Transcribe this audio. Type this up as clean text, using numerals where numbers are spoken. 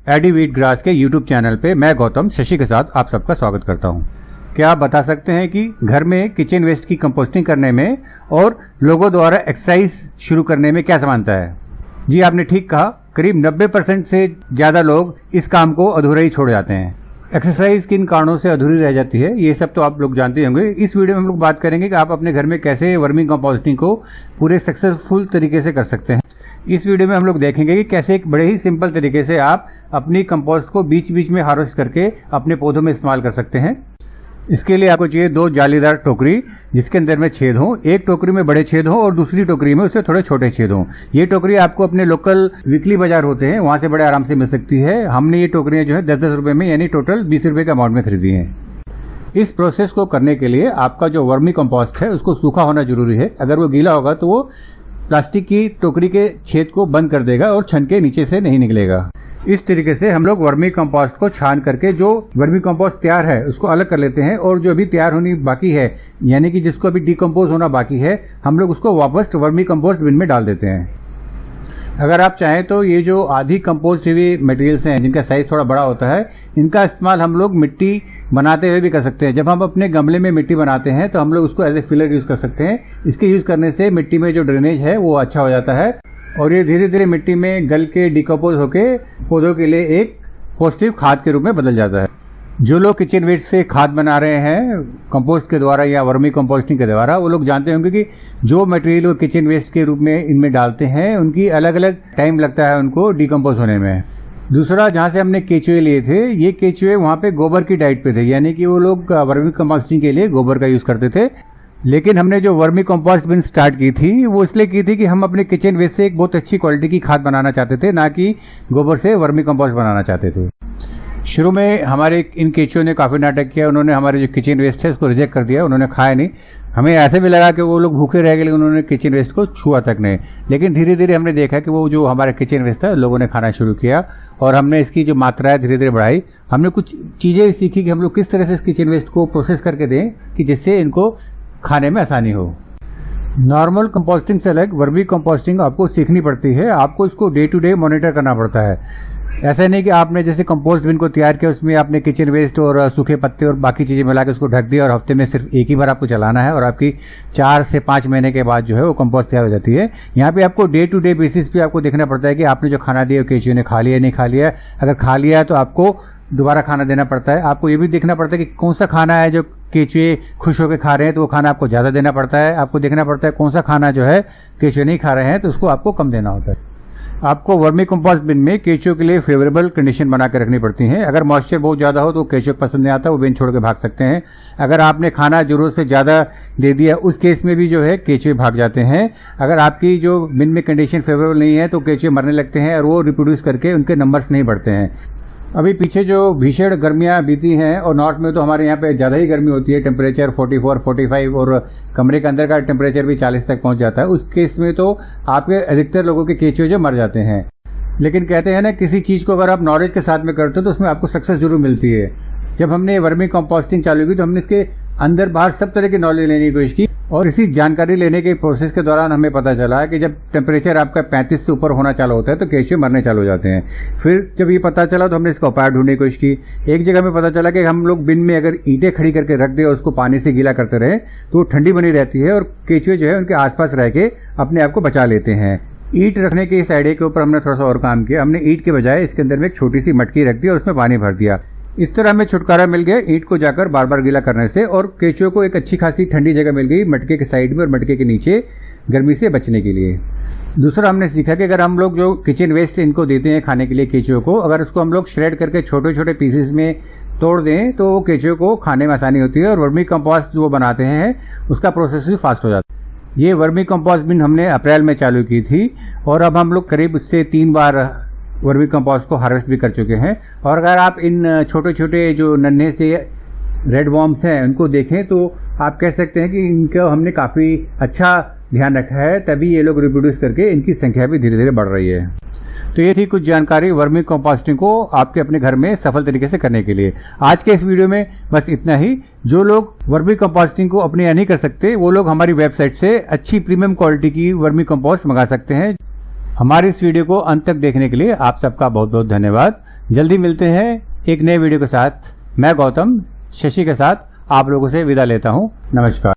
AD wheat grass के YouTube channel पे मैं गौतम शशि के साथ आप सबका स्वागत करता हूं। क्या आप बता सकते हैं कि घर में किचन वेस्ट की कंपोस्टिंग करने में और लोगों द्वारा एक्सरसाइज शुरू करने में क्या समानता है? जी आपने ठीक कहा, करीब 90% से ज्यादा लोग इस काम को अधूरा ही छोड़ जाते हैं। एक्सरसाइज किन कारणों से अधूरी रह जाती है ये सब तो आप लोग जानते होंगे। इस वीडियो में हम लोग बात करेंगे कि आप अपने घर में कैसे वर्मी कंपोस्टिंग को पूरे सक्सेसफुल तरीके से कर सकते हैं। इस वीडियो में हम लोग देखेंगे कि कैसे एक बड़े ही सिंपल तरीके से आप अपनी कंपोस्ट को बीच बीच में हार्वेस्ट करके अपने पौधों में इस्तेमाल कर सकते हैं। इसके लिए आपको चाहिए 2 जालीदार टोकरी जिसके अंदर में छेद हों। एक टोकरी में बड़े छेद हों और दूसरी टोकरी में उससे थोड़े छोटे छेद हों। ये टोकरी आपको अपने लोकल वीकली बाजार होते हैं वहां से बड़े आराम से मिल सकती है। हमने ये टोकरियां जो है 10-10 रुपए में यानी टोटल 20 रुपए के अमाउंट में खरीदी हैं। इस प्रोसेस को करने के लिए आपका जो वर्मी कंपोस्ट है उसको सूखा होना जरूरी है। अगर वो गीला होगा तो वो प्लास्टिक की टोकरी के छेद को बंद कर देगा और छन के नीचे से नहीं निकलेगा। इस तरीके से हम लोग वर्मी कंपोस्ट को छान करके जो वर्मी कंपोस्ट तैयार है उसको अलग कर लेते हैं और जो अभी तैयार होनी बाकी है यानी कि जिसको अभी डिकम्पोज होना बाकी है हम लोग उसको वापस वर्मी कंपोस्ट बिन में डाल देते हैं। अगर आप चाहें तो ये जो आधी कंपोस्ट हुई मटेरियल्स हैं जिनका साइज थोड़ा बड़ा होता है इनका इस्तेमाल हम लोग मिट्टी बनाते हुए भी कर सकते हैं। जब हम अपने गमले में मिट्टी बनाते हैं तो हम लोग उसको एज ए फिलर यूज कर सकते हैं। इसके यूज करने से मिट्टी में जो ड्रेनेज है वो अच्छा हो जाता है और ये धीरे धीरे मिट्टी में गल के डिकम्पोज होके पौधों के लिए एक पौष्टिक खाद के रूप में बदल जाता है। जो लोग किचन वेस्ट से खाद बना रहे हैं कंपोस्ट के द्वारा या वर्मी कंपोस्टिंग के द्वारा वो लोग जानते होंगे कि जो मटेरियल वो किचन वेस्ट के रूप में इनमें डालते हैं उनकी अलग अलग टाइम लगता है उनको डिकम्पोज होने में। दूसरा, जहां से हमने केचुए लिए थे ये केचुए वहां पे गोबर की डाइट पे थे यानी कि वो लोग वर्मी कंपोस्टिंग के लिए गोबर का यूज करते थे। लेकिन हमने जो वर्मी कंपोस्ट बिन स्टार्ट की थी वो इसलिए की थी कि हम अपने किचन वेस्ट से एक बहुत अच्छी क्वालिटी की खाद बनाना चाहते थे, ना कि गोबर से वर्मी कंपोस्ट बनाना चाहते थे। शुरू में हमारे इन केचुओं ने काफी नाटक किया। उन्होंने हमारे जो किचन वेस्ट है उसको रिजेक्ट कर दिया, उन्होंने खाया नहीं। हमें ऐसे भी लगा कि वो लोग भूखे रह गए, उन्होंने किचन वेस्ट को छुआ तक नहीं। लेकिन धीरे धीरे हमने देखा कि वो जो हमारा किचन वेस्ट था लोगों ने खाना शुरू किया और हमने इसकी जो मात्रा है धीरे धीरे बढ़ाई। हमने कुछ चीजें सीखी कि हम लोग किस तरह से इस किचन वेस्ट को प्रोसेस करके दें कि जिससे इनको खाने में आसानी हो। नॉर्मल कंपोस्टिंग से अलग वर्मी कंपोस्टिंग आपको सीखनी पड़ती है। आपको इसको डे टू डे मॉनिटर करना पड़ता है। ऐसा नहीं कि आपने जैसे कंपोस्ट बिन को तैयार किया उसमें आपने किचन वेस्ट और सूखे पत्ते और बाकी चीजें मिला के उसको ढक दिया और हफ्ते में सिर्फ एक ही बार आपको चलाना है और आपकी 4 से 5 महीने के बाद जो है वो कंपोस्ट तैयार हो जाती है। यहाँ पे आपको डे टू डे बेसिस पे आपको देखना पड़ता है कि आपने जो खाना दिया केचुए ने खा लिया नहीं खा लिया। अगर खा लिया है तो आपको दोबारा खाना देना पड़ता है। आपको ये भी देखना पड़ता है कि कौन सा खाना है जो केचुए खुश होकर खा रहे हैं तो वो खाना आपको ज्यादा देना पड़ता है। आपको देखना पड़ता है कौन सा खाना जो है केचुए नहीं खा रहे हैं तो उसको आपको कम देना होता है। आपको वर्मी कंपोस्ट बिन में केचुओं के लिए फेवरेबल कंडीशन बना के रखनी पड़ती है। अगर मॉइस्चर बहुत ज्यादा हो तो केचुए पसंद नहीं आता, वो बिन छोड़ के भाग सकते हैं। अगर आपने खाना जरूरत से ज्यादा दे दिया उस केस में भी जो है केचुए भाग जाते हैं। अगर आपकी जो बिन में कंडीशन फेवरेबल नहीं है तो केचुए मरने लगते हैं और वो रिप्रोड्यूस करके उनके नंबर्स नहीं बढ़ते हैं। अभी पीछे जो भीषण गर्मियां बीती हैं और नॉर्थ में तो हमारे यहाँ पे ज्यादा ही गर्मी होती है, टेम्परेचर 44, 45 और कमरे के अंदर का टेम्परेचर भी 40 तक पहुंच जाता है। उस केस में तो आपके अधिकतर लोगों के केचुए जो मर जाते हैं। लेकिन कहते हैं ना किसी चीज को अगर आप नॉलेज के साथ में करते हो तो उसमें आपको सक्सेस जरूर मिलती है। जब हमने वर्मी कंपोस्टिंग चालू की तो हमने इसके अंदर बाहर सब तरह की नॉलेज लेने की कोशिश की और इसी जानकारी लेने के प्रोसेस के दौरान हमें पता चला कि जब टेम्परेचर आपका 35 से ऊपर होना चालू होता है तो केचुए मरने चालू हो जाते हैं। फिर जब ये पता चला तो हमने इसका उपाय ढूंढने की कोशिश की। एक जगह में पता चला कि हम लोग बिन में अगर ईंटें खड़ी करके रख दे और उसको पानी से गीला करते रहे तो वो ठंडी बनी रहती है और केचुए जो है उनके आसपास रह के अपने आप को बचा लेते हैं। ईंट रखने के इस आइडिया के ऊपर हमने थोड़ा सा और काम किया। हमने ईंट के बजाय इसके अंदर में एक छोटी सी मटकी रख दी और उसमें पानी भर दिया। इस तरह हमें छुटकारा मिल गया ईंट को जाकर बार बार गीला करने से और केचुओं को एक अच्छी खासी ठंडी जगह मिल गई मटके के साइड में और मटके के नीचे गर्मी से बचने के लिए। दूसरा, हमने सीखा कि अगर हम लोग जो किचन वेस्ट इनको देते हैं खाने के लिए केचुओं को, अगर उसको हम लोग श्रेड करके छोटे छोटे पीसेस में तोड़ दें तो वो केचुओं को खाने में आसानी होती है और वर्मी कंपोस्ट जो बनाते हैं उसका प्रोसेस भी फास्ट हो जाता है। ये वर्मी कंपोस्ट बिन हमने अप्रैल में चालू की थी और अब हम लोग करीब उससे 3 बार वर्मी कंपोस्ट को हार्वेस्ट भी कर चुके हैं। और अगर आप इन छोटे छोटे जो नन्हे से रेड वॉर्म्स हैं उनको देखें तो आप कह सकते हैं कि इनका हमने काफी अच्छा ध्यान रखा है, तभी ये लोग रिप्रोड्यूस करके इनकी संख्या भी धीरे धीरे बढ़ रही है। तो ये थी कुछ जानकारी वर्मी कंपोस्टिंग को आपके अपने घर में सफल तरीके से करने के लिए। आज के इस वीडियो में बस इतना ही। जो लोग वर्मी कंपोस्टिंग को अपने यहाँ नहीं कर सकते वो लोग हमारी वेबसाइट से अच्छी प्रीमियम क्वालिटी की वर्मी कंपोस्ट मंगा सकते हैं। हमारी इस वीडियो को अंत तक देखने के लिए आप सबका बहुत बहुत धन्यवाद। जल्दी मिलते हैं एक नए वीडियो के साथ। मैं गौतम शशि के साथ आप लोगों से विदा लेता हूं। नमस्कार।